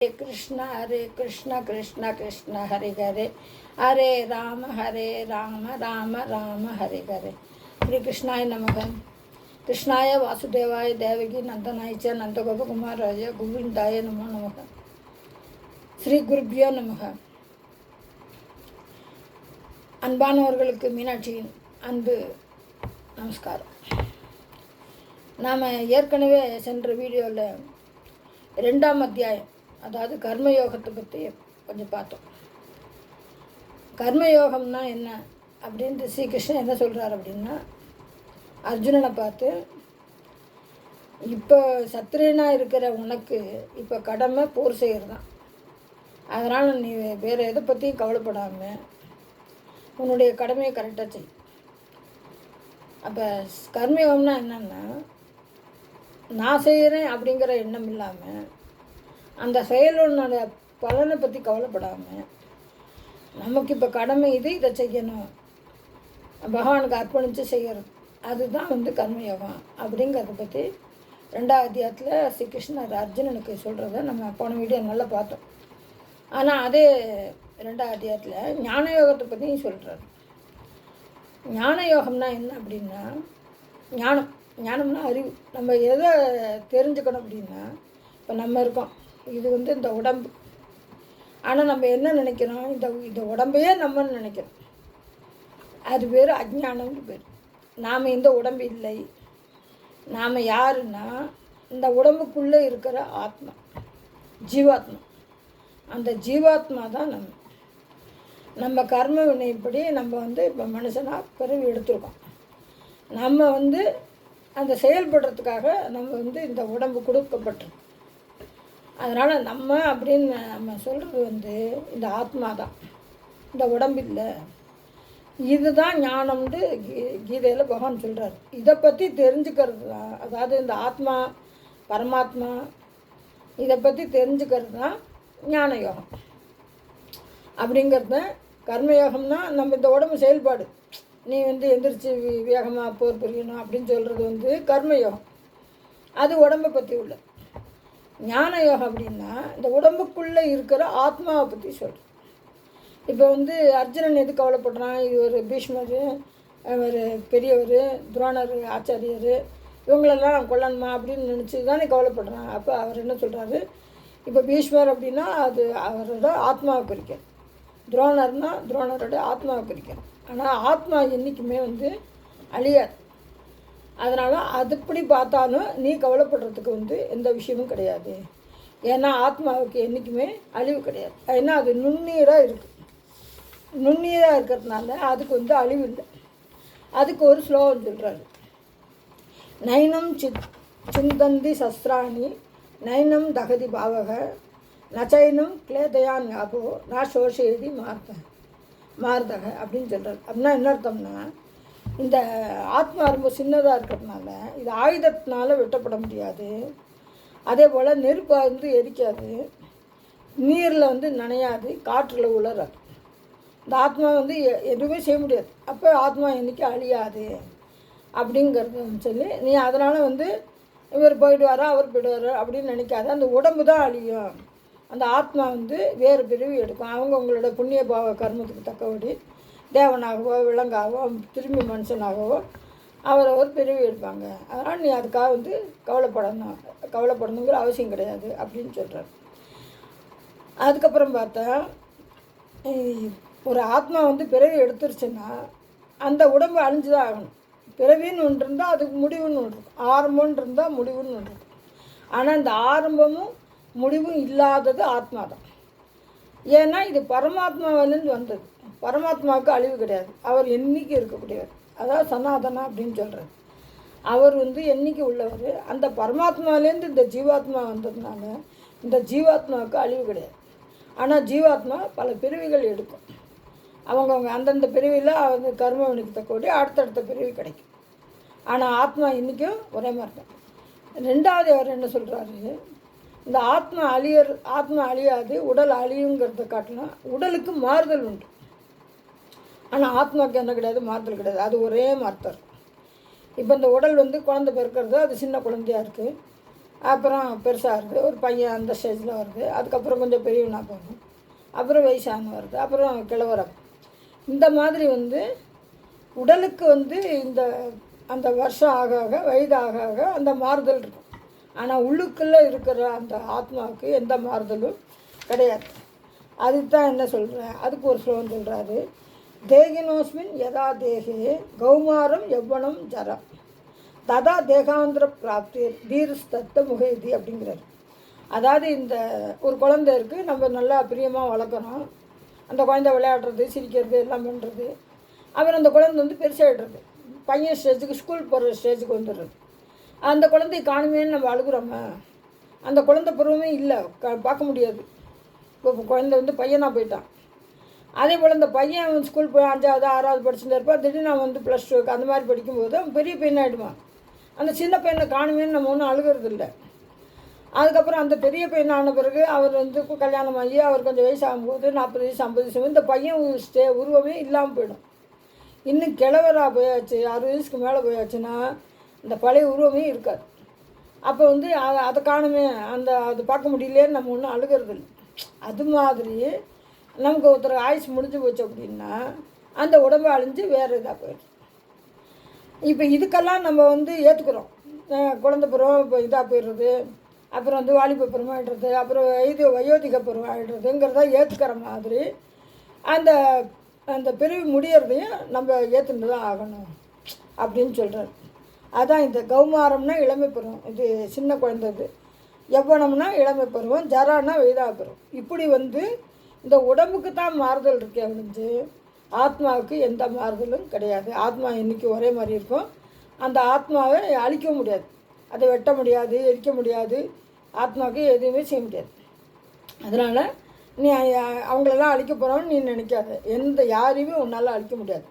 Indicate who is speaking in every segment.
Speaker 1: हरे कृष्णा कृष्णा कृष्णा हरे हरे हरे राम राम राम हरे हरे। श्री कृष्णाय नमः। कृष्णाय वासुदेवाय देवकी नंदनाय च नंदगोपकुमाराय गोविंदाय नमो नमः। श्री गुरुभ्यो नमः। அன்பானவர்களுக்கு மீனாட்சியின் அன்பு நமஸ்காரம். நாம் ஏற்கனவே சென்ற வீடியோவில் 2ஆம் அத்தியாயம், அதாவது கர்மயோகத்தை பற்றி கொஞ்சம் பார்த்தோம். கர்மயோகம்னா என்ன அப்படின்ட்டு ஸ்ரீகிருஷ்ணன் என்ன சொல்கிறார் அப்படின்னா, அர்ஜுனனை பார்த்து, இப்போ சத்திரியனாக இருக்கிற உனக்கு இப்போ கடமை போர் செய்கிறது தான். அதனால் நீ வேறு எதை பற்றியும் கவலைப்படாமல் உன்னுடைய கடமையை கரெக்டாக செய். அப்போ கர்மயோகம்னா என்னென்னா, நான் செய்கிறேன் அப்படிங்கிற எண்ணம் இல்லாமல், அந்த செயலோட பலனை பற்றி கவலைப்படாமல், நமக்கு இப்போ கடமை இது, இதை செய்யணும், பகவானுக்கு அர்ப்பணித்து செய்கிறது, அதுதான் கர்மயோகம் அப்படிங்கிறத பற்றி 2ஆம் அத்தியாயத்தில் ஸ்ரீகிருஷ்ணர் அர்ஜுனனுக்கு சொல்கிறத நம்ம போன வீடியோ நல்லா பார்த்தோம். ஆனால் அதே 2ஆம் அத்தியாயத்தில் ஞான யோகத்தை பற்றியும் சொல்கிறார். ஞான யோகம்னா என்ன அப்படின்னா, ஞானம்னா அறிவு. நம்ம எதை தெரிஞ்சுக்கணும் அப்படின்னா, இப்போ நம்ம இருக்கோம், இது இந்த உடம்பு. ஆனால் நம்ம என்ன நினைக்கிறோம், இந்த உடம்பையே நம்மன்னு நினைக்கிறோம். அது பேர் அஜ்ஞானம்னு பேர். நாம் இந்த உடம்பு இல்லை. நாம் யாருன்னா, இந்த உடம்புக்குள்ளே இருக்கிற ஆத்மா, ஜீவாத்மா. அந்த ஜீவாத்மா தான் நம்ம கர்ம வினைப்படி நம்ம இப்போ மனுஷனாக பிறவி எடுத்துருக்கோம். நம்ம அந்த செயல்படுறதுக்காக நம்ம இந்த உடம்பு கொடுக்கப்பட்டிருக்கோம். அதனால் நம்ம அப்படின்னு நம்ம சொல்கிறது இந்த ஆத்மா தான், இந்த உடம்பு இல்லை. இதுதான் ஞானம்னு கீதையில் பகவான் சொல்கிறார். இதை பற்றி தெரிஞ்சுக்கிறது தான், அதாவது இந்த ஆத்மா பரமாத்மா இதை பற்றி தெரிஞ்சுக்கிறது தான் ஞான யோகம். அப்படிங்கிறத கர்மயோகம்னா நம்ம இந்த உடம்பு செயல்பாடு, நீ எந்திரிச்சு வேகமாக போர் புரியணும் அப்படின்னு சொல்கிறது கர்மயோகம். அது உடம்பை பற்றி உள்ள. ஞான யோகம் அப்படின்னா இந்த உடம்புக்குள்ளே இருக்கிற ஆத்மாவை பற்றி சொல்கிறேன். இப்போ அர்ஜுனன் எது கவலைப்படுறான், இது ஒரு பீஷ்மர், ஒரு பெரியவர், துரோணர், ஆச்சாரியர், இவங்களெல்லாம் கொல்லணுமா அப்படின்னு நினச்சி தானே கவலைப்படுறான். அப்போ அவர் என்ன சொல்கிறாரு, இப்போ பீஷ்மர் அப்படின்னா அது அவரோட ஆத்மாவை குறிக்கிறது, துரோணர்னா துரோணரோட ஆத்மாவை குறிக்கிறது. ஆனால் ஆத்மா என்றைக்குமே அழியாது. அதனால் அதுப்படி பார்த்தாலும் நீ கவலைப்படுறதுக்கு எந்த விஷயமும் கிடையாது. ஏன்னா ஆத்மாவுக்கு என்றைக்குமே அழிவு கிடையாது. ஏன்னா அது நுண்ணீராக இருக்குது. நுண்ணீராக இருக்கிறதுனால அதுக்கு அழிவு இல்லை. அதுக்கு ஒரு ஸ்லோகம் சொல்கிறாரு, நைனம் சிந்தந்தி சஸ்திராணி நைனம் தகதி பாவக நச்சைனம் கிளேதையான் யாபோ நான் சோஷேதி மார்தக அப்படின்னு சொல்கிறார். அப்படின்னா என்ன அர்த்தம்னா, இந்த ஆத்மா ரொம்ப சின்னதாக இருக்கிறதுனால இது ஆயுதத்தினால வெட்டப்பட முடியாது. அதே போல் நெருப்பு எரிக்காது, நீரில் நனையாது, காற்றில் உலராது. இந்த ஆத்மா எதுவுமே செய்ய முடியாது. அப்போ ஆத்மா என்றைக்கு அழியாது அப்படிங்கிறது சொல்லி, நீ அதனால் இவர் போயிடுவாரா அவர் போயிடுவாரா அப்படின்னு நினைக்காத. அந்த உடம்பு தான் அழியும், அந்த ஆத்மா வேறு பிரிவு எடுக்கும். அவங்களோட புண்ணிய பாவ கர்மத்துக்கு தக்கபடி தேவனாகவோ விலங்காகவோ திரும்பி மனுஷனாகவோ அவரவர் பிரிவு எடுப்பாங்க. அதனால் நீ அதுக்காக கவலைப்படணுங்கிற அவசியம் கிடையாது அப்படின்னு சொல்கிறார். அதுக்கப்புறம் பார்த்தா, ஒரு ஆத்மா பிறவி எடுத்துருச்சுன்னா அந்த உடம்பு அழிஞ்சு தான் ஆகணும். பிறவின்னு ஒன்று இருந்தால் அதுக்கு முடிவுன்னு ஒன்று இருக்கும், ஆரம்பம்னு இருந்தால் முடிவுன்னு ஒன்று இருக்கும். ஆனால் இந்த ஆரம்பமும் முடிவும் இல்லாதது ஆத்மா தான். ஏன்னா இது பரமாத்மாவிலேருந்து வந்தது. பரமாத்மாவுக்கு அழிவு கிடையாது, அவர் என்றைக்கு இருக்கக்கூடியவர். அதாவது சனாதனா அப்படின்னு சொல்கிறது. அவர் என்றைக்கு உள்ளவர். அந்த பரமாத்மாவிலேருந்து இந்த ஜீவாத்மா வந்ததுனால இந்த ஜீவாத்மாவுக்கு அழிவு கிடையாது. ஆனால் ஜீவாத்மா பல பிரிவுகள் எடுக்கும். அவங்கவுங்க அந்தந்த பிரிவில் கர்மவினைக்கு தக்கபடி அடுத்தடுத்த பிரிவு கிடைக்கும். ஆனால் ஆத்மா இன்றைக்கும் ஒரே மாதிரி தான். 2வது அவர் என்ன சொல்கிறாரு, இந்த ஆத்மா அழியாது, உடல் அழியுங்கிறத காட்டலாம். உடலுக்கு மாறுதல் உண்டு, ஆனால் ஆத்மாவுக்கு என்ன கிடையாது, மாறுதல் கிடையாது. அது ஒரே மாறுதல். இப்போ இந்த உடல் குழந்தை பிறக்கிறது, அது சின்ன குழந்தையாக இருக்குது. அப்புறம் பெருசாகுது, ஒரு பையன் அந்த ஸ்டேஜில் வருது, அதுக்கப்புறம் கொஞ்சம் பெரியவனாக போகணும், அப்புறம் வயசான வருது, அப்புறம் கிழவரம். இந்த மாதிரி வந்து உடலுக்கு வந்து இந்த அந்த வருஷம் ஆக ஆக வயது ஆக ஆக அந்த மாறுதல் இருக்கும். ஆனால் உள்ளுக்குள்ளே இருக்கிற அந்த ஆத்மாவுக்கு எந்த மாறுதலும் கிடையாது. அதுக்கு தான் என்ன சொல்கிறேன், அதுக்கு ஒரு ஸ்லோகம் சொல்கிறாரு, தேகினோஸ்மின் யதா தேகே கௌமாரம் யவ்வனம் ஜரம் ததா தேகாந்திர பிராப்தி தீர்ஸ்தத்த முகைதி அப்படிங்கிறாரு. அதாவது இந்த ஒரு குழந்தை இருக்குது, நம்ம நல்லா பிரியமாக வளர்க்குறோம், அந்த குழந்தை விளையாடுறது சிரிக்கிறது எல்லாம் பண்ணுறது, அப்புறம் அந்த குழந்தை வந்து பெருசாகிடுறது, பையன் ஸ்டேஜுக்கு ஸ்கூல் போகிற ஸ்டேஜுக்கு வந்துடுறது. அந்த குழந்தை காணுமேன்னு நம்ம அழுகுறோமா, அந்த குழந்தை பருவமே இல்லை, பார்க்க முடியாது. இப்போ குழந்தை வந்து பையனாக போயிட்டான். அதே போல் இந்த பையன் ஸ்கூல் போய் 5வது 6வது படிச்சுட்டு இருப்பான், திடீர்னு அவன் வந்து +2 அந்த மாதிரி படிக்கும்போது அவன் பெரிய பையனாகிடுவான். அந்த சின்ன பையனை காணுமேன்னு நம்ம ஒன்றும் அழுகிறது இல்லை. அதுக்கப்புறம் அந்த பெரிய பையன் ஆன பிறகு அவர் வந்து கல்யாணம் ஆகி அவர் கொஞ்சம் வயசாகும்போது 40 வயசு 50 வயசு இந்த பையன் உருவமே இல்லாமல் போயிடும். இன்னும் கிழவராக போயாச்சு, 60 வயசுக்கு மேலே போயாச்சுன்னா இந்த பழைய உருவமே இருக்காது. அப்போ வந்து அதை காணுமே, அது பார்க்க முடியலேன்னு நம்ம ஒன்றும் அழுகிறது இல்லை. அது மாதிரி நமக்கு ஒருத்தர் ஆயுசு முடிஞ்சு போச்சு அப்படின்னா அந்த உடம்பு அழிஞ்சு வேறு இதாக போயிடும். இப்போ இதுக்கெல்லாம் நம்ம வந்து ஏற்றுக்கிறோம், குழந்தை பருவம் இப்போ இதாக போயிடுறது, அப்புறம் வந்து வாலிப பருவம் ஆகிடுறது, அப்புறம் வயோதிக பருவம் ஆகிடுறதுங்கிறத ஏற்றுக்கிற மாதிரி அந்த அந்த பிரிவு முடியறதையும் நம்ம ஏற்றுட்டு தான் ஆகணும் அப்படின்னு சொல்கிறார். அதான் இந்த கௌமாரம்னா இளமை பருவம், இது சின்ன குழந்தைது, யவ்வனம்னா இளமை பருவம், ஜரானா வயதாக பருவம். இப்படி வந்து இந்த உடம்புக்கு தான் மாறுதல் இருக்கே ஒழிஞ்சு ஆத்மாவுக்கு எந்த மாறுதலும் கிடையாது. ஆத்மா இன்றைக்கி ஒரே மாதிரி இருக்கும். அந்த ஆத்மாவை அழிக்க முடியாது, அதை வெட்ட முடியாது, எரிக்க முடியாது, ஆத்மாவுக்கு எதுவுமே செய்ய முடியாது. அதனால் நீ அவங்களெல்லாம் அழிக்க போகிறோன்னு நீ நினைக்காத, யாரையுமே உன்னால் அழிக்க முடியாது.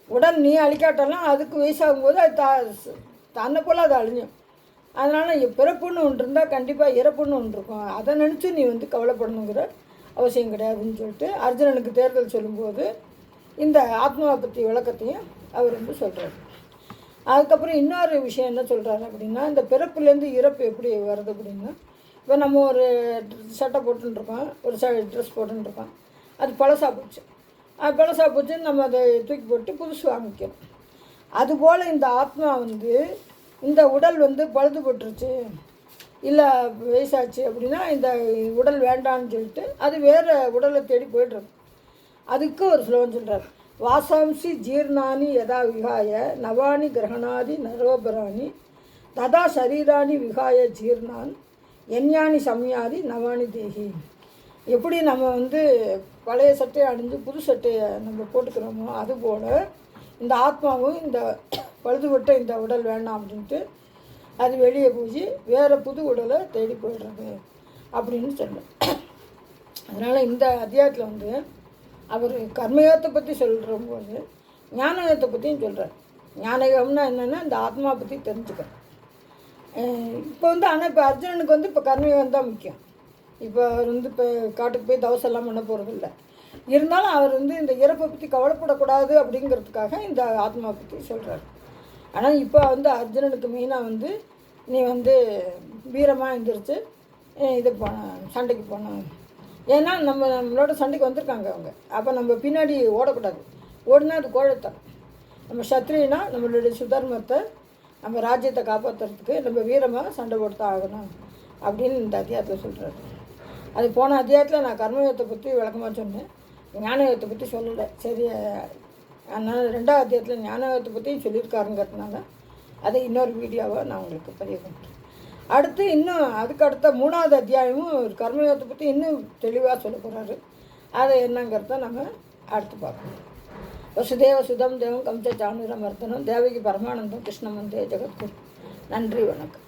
Speaker 1: உடல் நீ அழிக்காட்டெல்லாம் அதுக்கு வயசாகும்போது அது தன்னை போல் அது அழிஞ்சும். அதனால் பிறப்புன்னு ஒன்று இருந்தால் கண்டிப்பாக இறப்புன்னு ஒன்று இருக்கும், அதை நினச்சி நீ வந்து கவலைப்படணுங்கிற அவசியம் கிடையாதுன்னு சொல்லிட்டு அர்ஜுனனுக்கு தேர்தல் சொல்லும்போது இந்த ஆத்மாவை பற்றி விளக்கத்தையும் அவர் வந்து சொல்கிறார். அதுக்கப்புறம் இன்னொரு விஷயம் என்ன சொல்கிறாரு அப்படின்னா, இந்த பிறப்புலேருந்து இறப்பு எப்படி வருது அப்படின்னா, இப்போ நம்ம ஒரு சட்டை போட்டுருக்கோம், ஒரு ட்ரெஸ் போட்டுருக்கோம், அது பழசாக போச்சு, அது பழசாக போச்சுன்னு நம்ம அதை தூக்கி போட்டு புதுசு வாங்கிக்கிறோம். அதுபோல் இந்த ஆத்மா வந்து இந்த உடல் வந்து பழுது போட்டுருச்சு, இல்லை வயசாச்சு அப்படின்னா இந்த உடல் வேண்டான்னு சொல்லிட்டு அது வேறு உடலை தேடி போய்ட்றது. அதுக்கு ஒரு ஸ்லோகம் சொல்கிறார், வாசாம்சி ஜீர்ணானி யதா விகாய நவானி கிரகணாதி நரோபராணி ததா சரீராணி விகாய ஜீர்ணான் எஞ்ஞானி சம்யாதி நவானி தேகி. எப்படி நம்ம வந்து பழைய சட்டையை அணிஞ்சு புது சட்டையை நம்ம போட்டுக்கிறோமோ அதுபோல் இந்த ஆத்மாவும் இந்த பழுதுபட்ட இந்த உடல் வேண்டாம் அப்படின்ட்டு அது வெளியே போய் வேறு புது உடலை தேடி போயிடுறது அப்படின்னு சொல்லுவோம். அதனால் இந்த அத்தியாயத்தில் வந்து அவர் கர்மயோகத்தை பற்றி சொல்கிறபோது ஞானயோகத்தை பற்றியும் சொல்கிறார். ஞானயோகம்னா என்னென்னா இந்த ஆத்மா பற்றி தெரிஞ்சுக்கிறேன். இப்போ வந்து ஆனால் இப்போ அர்ஜுனனுக்கு வந்து இப்போ கர்மயோகம் தான் முக்கியம். இப்போ அவர் வந்து இப்போ காட்டுக்கு போய் தவசெல்லாம் பண்ண போகிறதில்ல, இருந்தாலும் அவர் வந்து இந்த இறப்பை பற்றி கவலைப்படக்கூடாது அப்படிங்கிறதுக்காக இந்த ஆத்மா பற்றி சொல்கிறார். ஆனால் இப்போ வந்து அர்ஜுனனுக்கு மெயினாக வந்து நீ வந்து வீரமாக எழுந்திரிச்சு இது சண்டைக்கு போனோம், ஏன்னா நம்மளோட சண்டைக்கு வந்திருக்காங்க அவங்க, அப்போ நம்ம பின்னாடி ஓடக்கூடாது, ஓடினா அது கோழத்தனம். நம்ம சத்ரியனா நம்மளுடைய சுதர்மத்தை நம்ம ராஜ்யத்தை காப்பாற்றுறதுக்கு நம்ம வீரமாக சண்டை போட்டுதான் ஆகணும் அப்படின்னு இந்த அத்தியாயத்தில் சொல்கிறாரு. அது போன அத்தியாயத்தில் நான் கர்மயோகத்தை பற்றி விளக்கமாக சொன்னேன், ஞானயோகத்தை பற்றி சொல்லலை. சரி, அதனால் 2வது அத்தியாயத்தில் ஞானயோகத்தை பற்றியும் சொல்லியிருக்காருங்கிறதுனால அதை இன்னொரு வீடியோவை நான் உங்களுக்கு பதிவு பண்ணுறேன். அடுத்து இன்னும் அதுக்கு அடுத்த 3வது அத்தியாயமும் கர்மயோகத்தை பற்றி இன்னும் தெளிவாக சொல்ல போகிறாரு. அதை என்னங்கிறத நம்ம அடுத்து பார்க்கணும். வசுதேவ சுதம் தேவம் கம்ச சாணுர மர்தனம் தேவகி பரமானந்தம் கிருஷ்ணமந்தே ஜெகத்குரு. நன்றி, வணக்கம்.